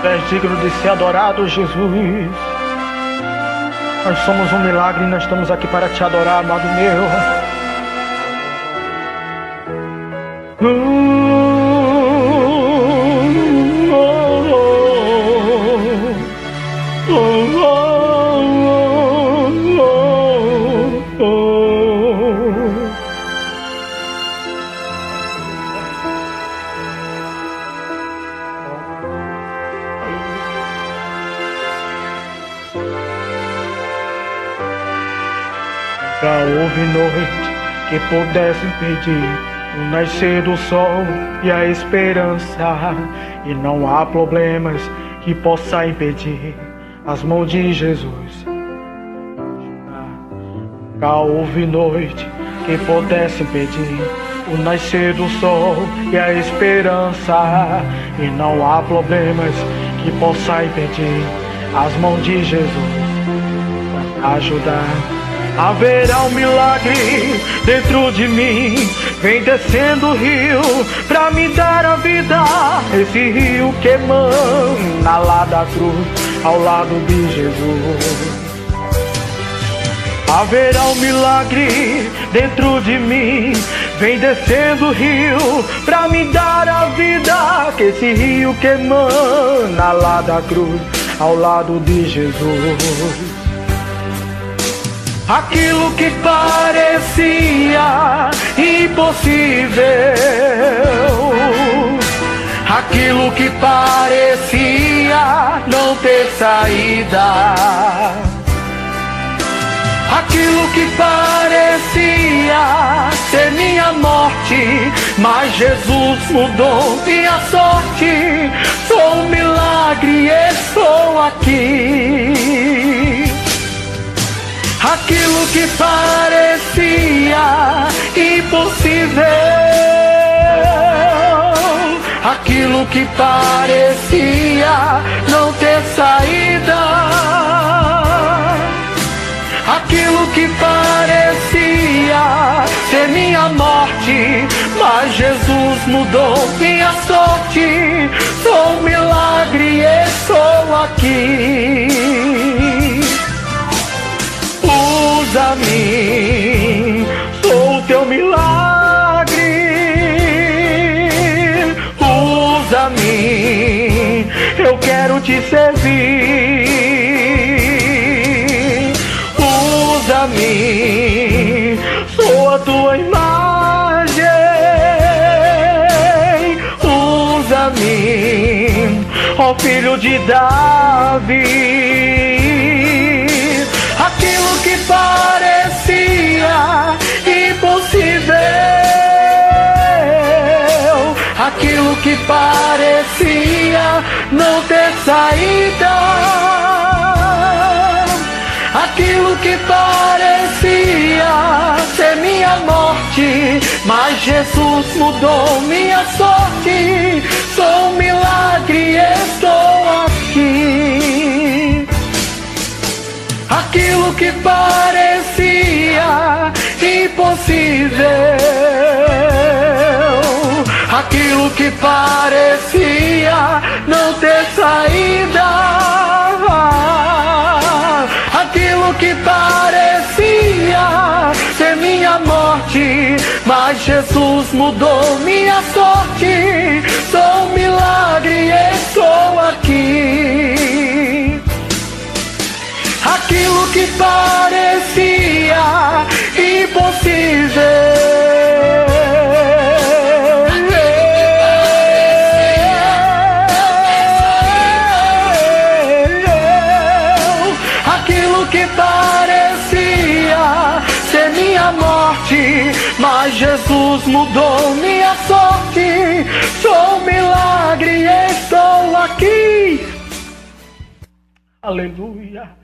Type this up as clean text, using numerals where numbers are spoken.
Tu és digno de ser adorado, Jesus. Nós somos um milagre e nós estamos aqui para te adorar, amado meu. Houve noite que pudesse impedir o nascer do sol e a esperança, e não há problemas que possa impedir as mãos de Jesus. Nunca houve noite que pudesse impedir o nascer do sol e a esperança, e não há problemas que possa impedir as mãos de Jesus para ajudar. Haverá um milagre dentro de mim, vem descendo o rio pra me dar a vida. Esse rio que emana lá da cruz, ao lado de Jesus. Haverá um milagre dentro de mim, vem descendo o rio pra me dar a vida. Esse rio que emana lá da cruz, ao lado de Jesus. Aquilo que parecia impossível, aquilo que parecia não ter saída, aquilo que parecia ser minha morte, mas Jesus mudou minha sorte. Sou um milagre e estou aqui. Aquilo que parecia impossível, aquilo que parecia não ter saída, aquilo que parecia ser minha morte, mas Jesus mudou minha sorte. Sou um milagre e estou aqui. Usa-me, sou o teu milagre. Usa-me, eu quero te servir. Usa-me, sou a tua imagem. Usa-me, ó filho de Davi. Aquilo que parecia impossível, aquilo que parecia não ter saída, aquilo que parecia ser minha morte, mas Jesus mudou minha sorte. Sou um milagre, estou aqui. Aquilo que parecia impossível, aquilo que parecia não ter saída, aquilo que parecia ser minha morte, mas Jesus mudou minha sorte. Sou um milagre e estou aqui. Aquilo que parecia impossível, aquilo que parecia ser minha morte, mas Jesus mudou minha sorte. Sou um milagre e estou aqui. Aleluia.